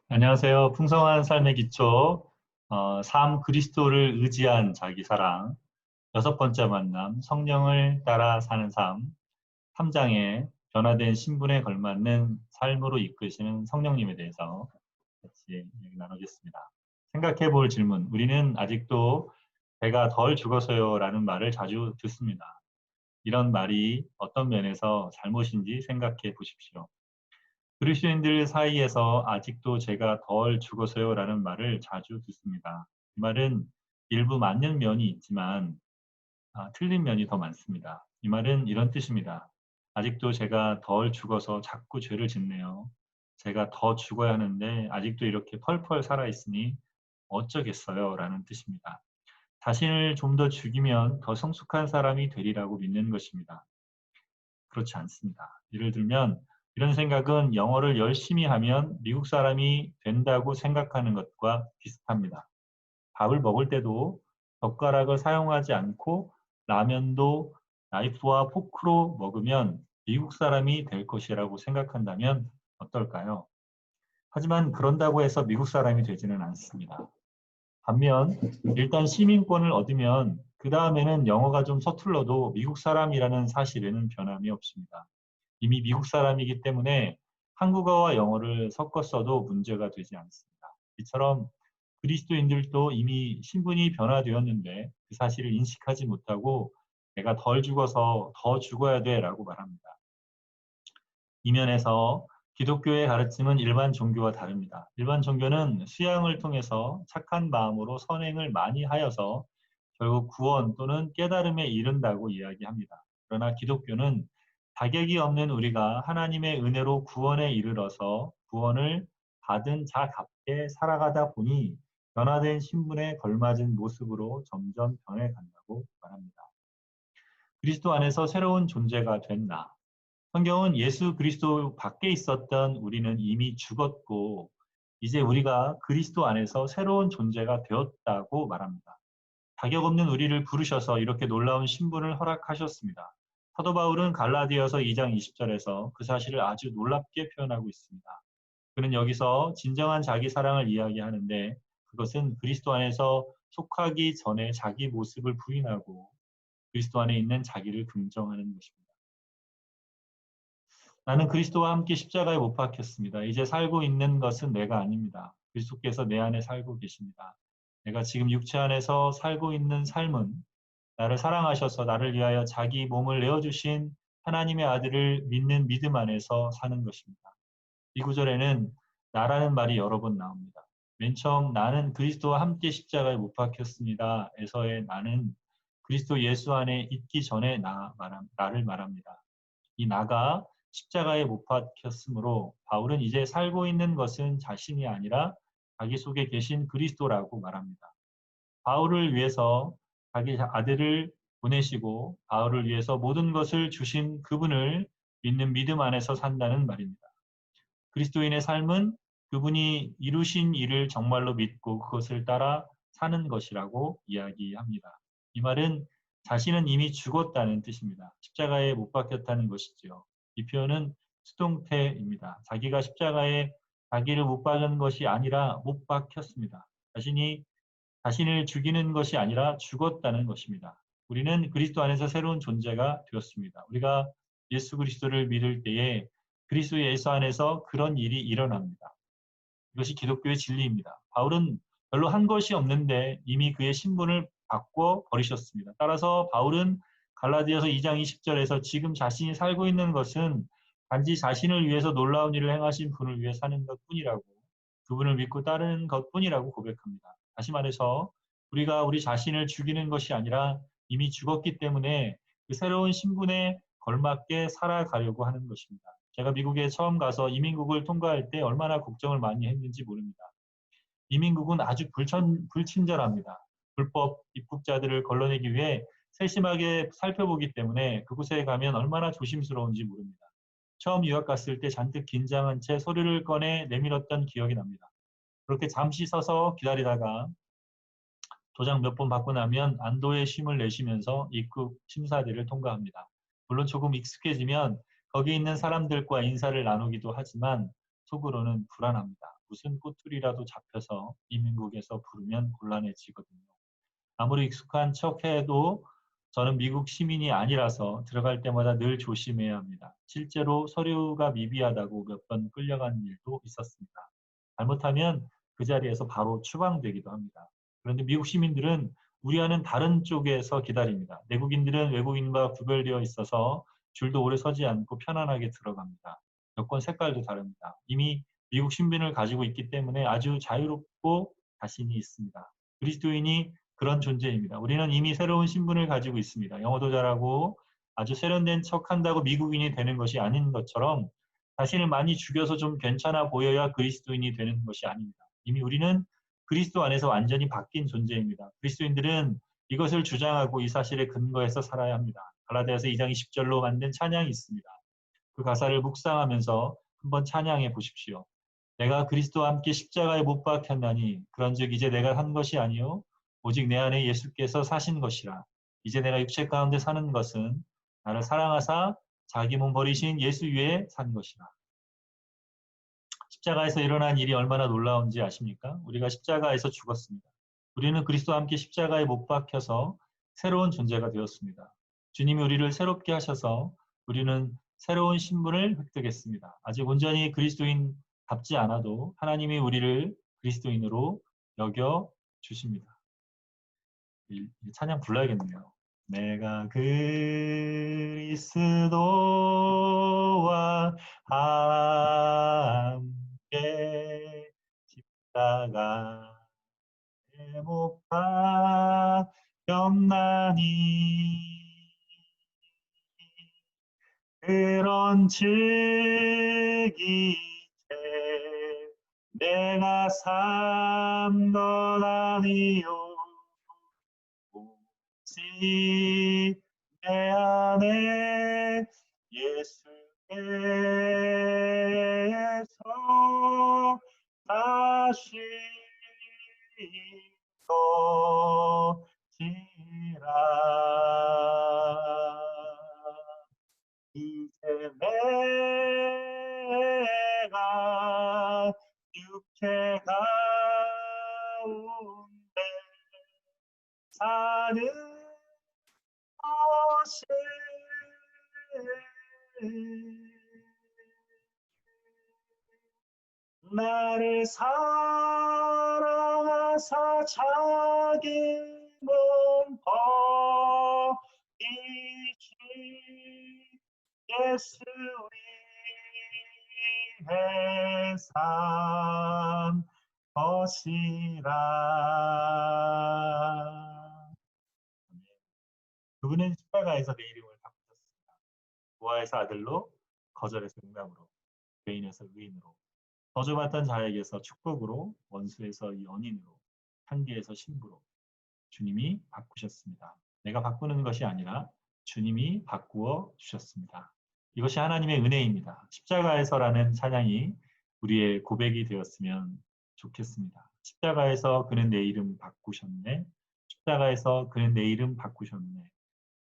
안녕하세요. 풍성한 삶의 기초, 삶 그리스도를 의지한 자기 사랑, 여섯 번째 만남, 성령을 따라 사는 삶, 3장의 변화된 신분에 걸맞는 삶으로 이끄시는 성령님에 대해서 같이 얘기 나누겠습니다. 생각해 볼 질문, 우리는 아직도 배가 덜 죽어서요 라는 말을 자주 듣습니다. 이런 말이 어떤 면에서 잘못인지 생각해 보십시오. 그리스도인들 사이에서 아직도 제가 덜 죽어서요 라는 말을 자주 듣습니다. 이 말은 일부 맞는 면이 있지만 틀린 면이 더 많습니다. 이 말은 이런 뜻입니다. 아직도 제가 덜 죽어서 자꾸 죄를 짓네요. 제가 더 죽어야 하는데 아직도 이렇게 펄펄 살아있으니 어쩌겠어요 라는 뜻입니다. 자신을 좀 더 죽이면 더 성숙한 사람이 되리라고 믿는 것입니다. 그렇지 않습니다. 예를 들면 이런 생각은 영어를 열심히 하면 미국 사람이 된다고 생각하는 것과 비슷합니다. 밥을 먹을 때도 젓가락을 사용하지 않고 라면도 나이프와 포크로 먹으면 미국 사람이 될 것이라고 생각한다면 어떨까요? 하지만 그런다고 해서 미국 사람이 되지는 않습니다. 반면 일단 시민권을 얻으면 그 다음에는 영어가 좀 서툴러도 미국 사람이라는 사실에는 변함이 없습니다. 이미 미국 사람이기 때문에 한국어와 영어를 섞어 써도 문제가 되지 않습니다. 이처럼 그리스도인들도 이미 신분이 변화되었는데 그 사실을 인식하지 못하고 내가 덜 죽어서 더 죽어야 돼라고 말합니다. 이 면에서 기독교의 가르침은 일반 종교와 다릅니다. 일반 종교는 수양을 통해서 착한 마음으로 선행을 많이 하여서 결국 구원 또는 깨달음에 이른다고 이야기합니다. 그러나 기독교는 자격이 없는 우리가 하나님의 은혜로 구원에 이르러서 구원을 받은 자답게 살아가다 보니 변화된 신분에 걸맞은 모습으로 점점 변해간다고 말합니다. 그리스도 안에서 새로운 존재가 된 나. 성경은 예수 그리스도 밖에 있었던 우리는 이미 죽었고 이제 우리가 그리스도 안에서 새로운 존재가 되었다고 말합니다. 자격 없는 우리를 부르셔서 이렇게 놀라운 신분을 허락하셨습니다. 사도 바울은 갈라디아서 2장 20절에서 그 사실을 아주 놀랍게 표현하고 있습니다. 그는 여기서 진정한 자기 사랑을 이야기하는데 그것은 그리스도 안에서 속하기 전에 자기 모습을 부인하고 그리스도 안에 있는 자기를 긍정하는 것입니다. 나는 그리스도와 함께 십자가에 못 박혔습니다. 이제 살고 있는 것은 내가 아닙니다. 그리스도께서 내 안에 살고 계십니다. 내가 지금 육체 안에서 살고 있는 삶은 나를 사랑하셔서 나를 위하여 자기 몸을 내어주신 하나님의 아들을 믿는 믿음 안에서 사는 것입니다. 이 구절에는 나라는 말이 여러 번 나옵니다. 맨 처음 나는 그리스도와 함께 십자가에 못 박혔습니다. 에서의 나는 그리스도 예수 안에 있기 전에 나를 말합니다. 이 나가 십자가에 못 박혔으므로 바울은 이제 살고 있는 것은 자신이 아니라 자기 속에 계신 그리스도라고 말합니다. 바울을 위해서 자기 아들을 보내시고 바울을 위해서 모든 것을 주신 그분을 믿는 믿음 안에서 산다는 말입니다. 그리스도인의 삶은 그분이 이루신 일을 정말로 믿고 그것을 따라 사는 것이라고 이야기합니다. 이 말은 자신은 이미 죽었다는 뜻입니다. 십자가에 못 박혔다는 것이지요. 이 표현은 수동태입니다. 자기가 십자가에 자기를 못 박은 것이 아니라 못 박혔습니다. 자신을 죽이는 것이 아니라 죽었다는 것입니다. 우리는 그리스도 안에서 새로운 존재가 되었습니다. 우리가 예수 그리스도를 믿을 때에 그리스도 예수 안에서 그런 일이 일어납니다. 이것이 기독교의 진리입니다. 바울은 별로 한 것이 없는데 이미 그의 신분을 바꿔 버리셨습니다. 따라서 바울은 갈라디아서 2장 20절에서 지금 자신이 살고 있는 것은 단지 자신을 위해서 놀라운 일을 행하신 분을 위해 사는 것뿐이라고 그분을 믿고 따르는 것뿐이라고 고백합니다. 다시 말해서 우리가 우리 자신을 죽이는 것이 아니라 이미 죽었기 때문에 그 새로운 신분에 걸맞게 살아가려고 하는 것입니다. 제가 미국에 처음 가서 이민국을 통과할 때 얼마나 걱정을 많이 했는지 모릅니다. 이민국은 아주 불친절합니다. 불법 입국자들을 걸러내기 위해 세심하게 살펴보기 때문에 그곳에 가면 얼마나 조심스러운지 모릅니다. 처음 유학 갔을 때 잔뜩 긴장한 채 소리를 꺼내 내밀었던 기억이 납니다. 그렇게 잠시 서서 기다리다가 도장 몇 번 받고 나면 안도의 쉼을 내쉬면서 입국 심사대를 통과합니다. 물론 조금 익숙해지면 거기 있는 사람들과 인사를 나누기도 하지만 속으로는 불안합니다. 무슨 꼬투리라도 잡혀서 이민국에서 부르면 곤란해지거든요. 아무리 익숙한 척해도 저는 미국 시민이 아니라서 들어갈 때마다 늘 조심해야 합니다. 실제로 서류가 미비하다고 몇 번 끌려간 일도 있었습니다. 잘못하면 그 자리에서 바로 추방되기도 합니다. 그런데 미국 시민들은 우리와는 다른 쪽에서 기다립니다. 내국인들은 외국인과 구별되어 있어서 줄도 오래 서지 않고 편안하게 들어갑니다. 여권 색깔도 다릅니다. 이미 미국 신분을 가지고 있기 때문에 아주 자유롭고 자신이 있습니다. 그리스도인이 그런 존재입니다. 우리는 이미 새로운 신분을 가지고 있습니다. 영어도 잘하고 아주 세련된 척한다고 미국인이 되는 것이 아닌 것처럼 자신을 많이 죽여서 좀 괜찮아 보여야 그리스도인이 되는 것이 아닙니다. 이미 우리는 그리스도 안에서 완전히 바뀐 존재입니다. 그리스도인들은 이것을 주장하고 이 사실에 근거해서 살아야 합니다. 갈라디아서 2장 20절로 만든 찬양이 있습니다. 그 가사를 묵상하면서 한번 찬양해 보십시오. 내가 그리스도와 함께 십자가에 못 박혔나니 그런즉 이제 내가 한 것이 아니요 오직 내 안에 예수께서 사신 것이라. 이제 내가 육체 가운데 사는 것은 나를 사랑하사 자기 몸 버리신 예수 위에 산 것이라. 십자가에서 일어난 일이 얼마나 놀라운지 아십니까? 우리가 십자가에서 죽었습니다. 우리는 그리스도와 함께 십자가에 못 박혀서 새로운 존재가 되었습니다. 주님이 우리를 새롭게 하셔서 우리는 새로운 신분을 획득했습니다. 아직 온전히 그리스도인답지 않아도 하나님이 우리를 그리스도인으로 여겨 주십니다. 이 찬양 불러야겠네요. 내가 그리스도와 함께 십자가에 못 박혔나니 그런즉 이제 내가 산 것 아니요 오직 내 안에 예수께서 다시 것이라. 이제 내가 육체 가운데 사는 것이 나를 사랑하사 자기 몸 버리신 예수 위에 산 것이라. 그분은 십자가에서 내 이름을 바꾸셨습니다. 부하에서 아들로, 거절에서 응답으로, 죄인에서 의인으로, 저주받던 자에게서 축복으로, 원수에서 연인으로, 한계에서 신부로 주님이 바꾸셨습니다. 내가 바꾸는 것이 아니라 주님이 바꾸어 주셨습니다. 이것이 하나님의 은혜입니다. 십자가에서라는 찬양이 우리의 고백이 되었으면 좋겠습니다. 십자가에서 그는 내 이름 바꾸셨네. 십자가에서 그는 내 이름 바꾸셨네.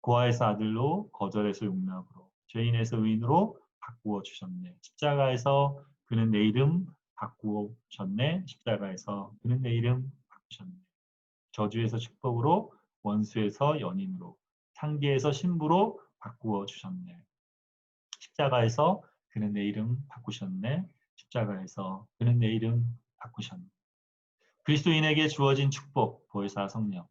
고아에서 아들로, 거절에서 용납으로, 죄인에서 의인으로 바꾸어 주셨네. 십자가에서 그는 내 이름 바꾸어 주셨네. 십자가에서 그는 내 이름 바꾸셨네. 저주에서 축복으로, 원수에서 연인으로, 상계에서 신부로 바꾸어 주셨네. 십자가에서 그는 내 이름 바꾸셨네. 십자가에서 그는 내 이름 바꾸셨네. 그리스도인에게 주어진 축복, 보혜사 성령.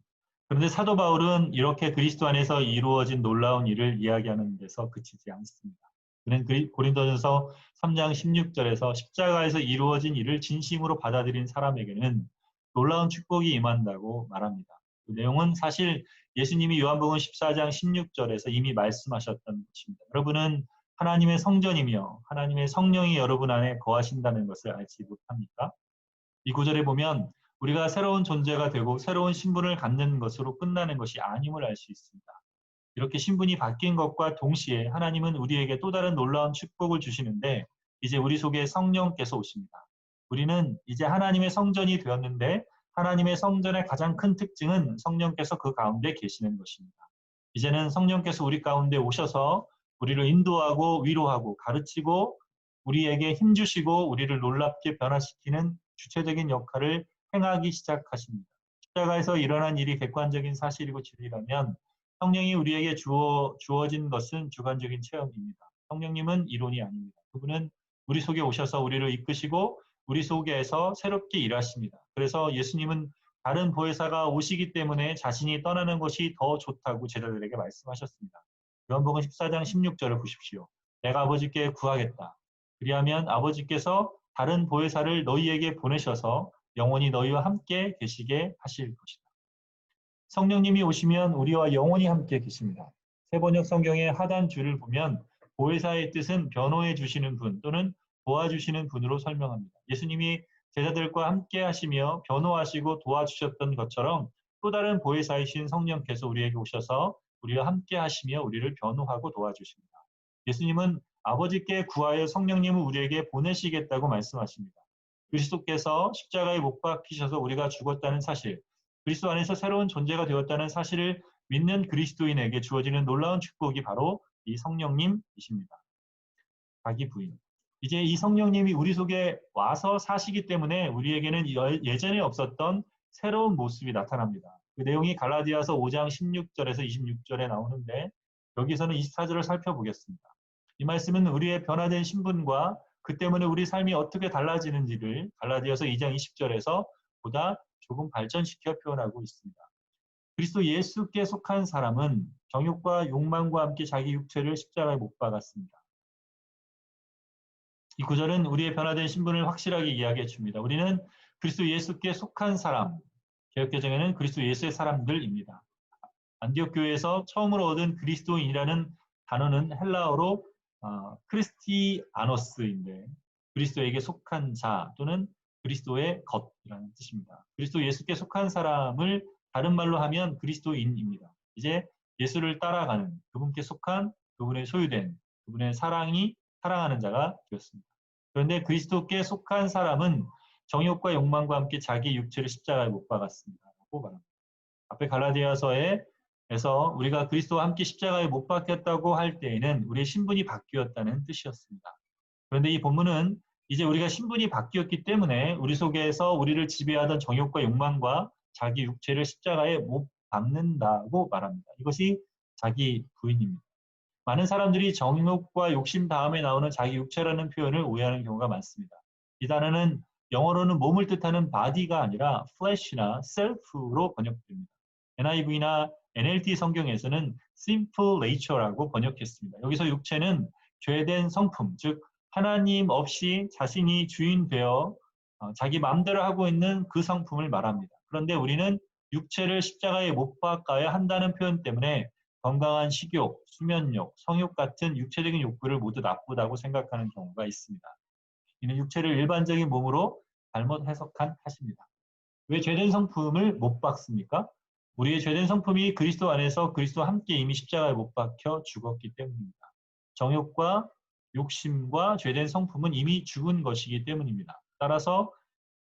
그런데 사도 바울은 이렇게 그리스도 안에서 이루어진 놀라운 일을 이야기하는 데서 그치지 않습니다. 그는 고린도전서 3장 16절에서 십자가에서 이루어진 일을 진심으로 받아들인 사람에게는 놀라운 축복이 임한다고 말합니다. 그 내용은 사실 예수님이 요한복음 14장 16절에서 이미 말씀하셨던 것입니다. 여러분은 하나님의 성전이며 하나님의 성령이 여러분 안에 거하신다는 것을 알지 못합니까? 이 구절에 보면 우리가 새로운 존재가 되고 새로운 신분을 갖는 것으로 끝나는 것이 아님을 알 수 있습니다. 이렇게 신분이 바뀐 것과 동시에 하나님은 우리에게 또 다른 놀라운 축복을 주시는데 이제 우리 속에 성령께서 오십니다. 우리는 이제 하나님의 성전이 되었는데 하나님의 성전의 가장 큰 특징은 성령께서 그 가운데 계시는 것입니다. 이제는 성령께서 우리 가운데 오셔서 우리를 인도하고 위로하고 가르치고 우리에게 힘주시고 우리를 놀랍게 변화시키는 주체적인 역할을 행하기 시작하십니다. 십자가에서 일어난 일이 객관적인 사실이고 진리라면 성령이 우리에게 주어진 것은 주관적인 체험입니다. 성령님은 이론이 아닙니다. 그분은 우리 속에 오셔서 우리를 이끄시고 우리 속에서 새롭게 일하십니다. 그래서 예수님은 다른 보혜사가 오시기 때문에 자신이 떠나는 것이 더 좋다고 제자들에게 말씀하셨습니다. 요한복음 14장 16절을 보십시오. 내가 아버지께 구하겠다. 그리하면 아버지께서 다른 보혜사를 너희에게 보내셔서 영원히 너희와 함께 계시게 하실 것이다. 성령님이 오시면 우리와 영원히 함께 계십니다. 세번역 성경의 하단 줄을 보면 보혜사의 뜻은 변호해 주시는 분 또는 도와주시는 분으로 설명합니다. 예수님이 제자들과 함께 하시며 변호하시고 도와주셨던 것처럼 또 다른 보혜사이신 성령께서 우리에게 오셔서 우리와 함께 하시며 우리를 변호하고 도와주십니다. 예수님은 아버지께 구하여 성령님을 우리에게 보내시겠다고 말씀하십니다. 그리스도께서 십자가에 못 박히셔서 우리가 죽었다는 사실, 그리스도 안에서 새로운 존재가 되었다는 사실을 믿는 그리스도인에게 주어지는 놀라운 축복이 바로 이 성령님이십니다. 자기 부인. 이제 이 성령님이 우리 속에 와서 사시기 때문에 우리에게는 예전에 없었던 새로운 모습이 나타납니다. 그 내용이 갈라디아서 5장 16절에서 26절에 나오는데 여기서는 24절을 살펴보겠습니다. 이 말씀은 우리의 변화된 신분과 그 때문에 우리 삶이 어떻게 달라지는지를 갈라디아서 2장 20절에서 보다 조금 발전시켜 표현하고 있습니다. 그리스도 예수께 속한 사람은 정욕과 욕망과 함께 자기 육체를 십자가에 못 박았습니다. 이 구절은 우리의 변화된 신분을 확실하게 이야기해 줍니다. 우리는 그리스도 예수께 속한 사람, 개역개정에는 그리스도 예수의 사람들입니다. 안디옥 교회에서 처음으로 얻은 그리스도인이라는 단어는 헬라어로 크리스티아노스인데 그리스도에게 속한 자 또는 그리스도의 것이라는 뜻입니다. 그리스도 예수께 속한 사람을 다른 말로 하면 그리스도인입니다. 이제 예수를 따라가는 그분께 속한 그분의 소유된 그분의 사랑하는 자가 되었습니다. 그런데 그리스도께 속한 사람은 정욕과 욕망과 함께 자기 육체를 십자가에 못 박았습니다. 라고 말합니다. 앞에 갈라디아서에서 우리가 그리스도와 함께 십자가에 못 박혔다고 할 때에는 우리의 신분이 바뀌었다는 뜻이었습니다. 그런데 이 본문은 이제 우리가 신분이 바뀌었기 때문에 우리 속에서 우리를 지배하던 정욕과 욕망과 자기 육체를 십자가에 못 박는다고 말합니다. 이것이 자기 부인입니다. 많은 사람들이 정욕과 욕심 다음에 나오는 자기 육체라는 표현을 오해하는 경우가 많습니다. 이 단어는 영어로는 몸을 뜻하는 body가 아니라 flesh나 self로 번역됩니다. NIV나 NLT 성경에서는 simple nature라고 번역했습니다. 여기서 육체는 죄된 성품, 즉 하나님 없이 자신이 주인 되어 자기 마음대로 하고 있는 그 성품을 말합니다. 그런데 우리는 육체를 십자가에 못 박아야 한다는 표현 때문에 건강한 식욕, 수면욕, 성욕 같은 육체적인 욕구를 모두 나쁘다고 생각하는 경우가 있습니다. 이는 육체를 일반적인 몸으로 잘못 해석한 탓입니다. 왜 죄된 성품을 못 박습니까? 우리의 죄된 성품이 그리스도 안에서 그리스도와 함께 이미 십자가에 못 박혀 죽었기 때문입니다. 정욕과 욕심과 죄된 성품은 이미 죽은 것이기 때문입니다. 따라서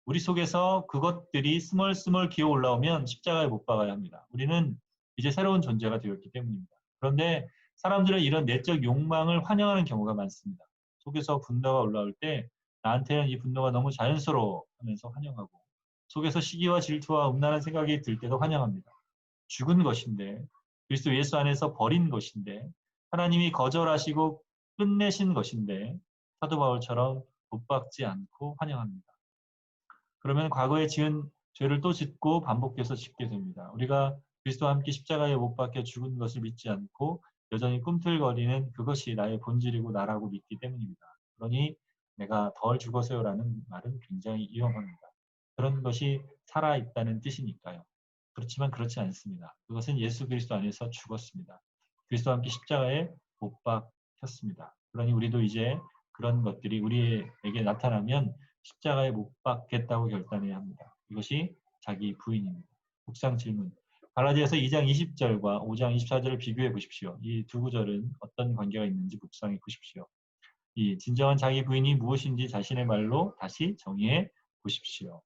우리 속에서 그것들이 스멀스멀 기어 올라오면 십자가에 못 박아야 합니다. 우리는 이제 새로운 존재가 되었기 때문입니다. 그런데 사람들은 이런 내적 욕망을 환영하는 경우가 많습니다. 속에서 분노가 올라올 때 나한테는 이 분노가 너무 자연스러워 하면서 환영하고 속에서 시기와 질투와 음란한 생각이 들 때도 환영합니다. 죽은 것인데 그리스도 예수 안에서 버린 것인데 하나님이 거절하시고 끝내신 것인데 사도 바울처럼 못 박지 않고 환영합니다. 그러면 과거에 지은 죄를 또 짓고 반복해서 짓게 됩니다. 우리가 그리스도와 함께 십자가에 못 박혀 죽은 것을 믿지 않고 여전히 꿈틀거리는 그것이 나의 본질이고 나라고 믿기 때문입니다. 그러니 내가 덜 죽어서요라는 말은 굉장히 위험합니다. 그런 것이 살아있다는 뜻이니까요. 그렇지만 그렇지 않습니다. 그것은 예수 그리스도 안에서 죽었습니다. 그리스도와 함께 십자가에 못 박혔습니다. 그러니 우리도 이제 그런 것들이 우리에게 나타나면 십자가에 못 박겠다고 결단해야 합니다. 이것이 자기 부인입니다. 묵상 질문. 갈라디아서 2장 20절과 5장 24절을 비교해 보십시오. 이 두 구절은 어떤 관계가 있는지 묵상해 보십시오. 이 진정한 자기 부인이 무엇인지 자신의 말로 다시 정의해 보십시오.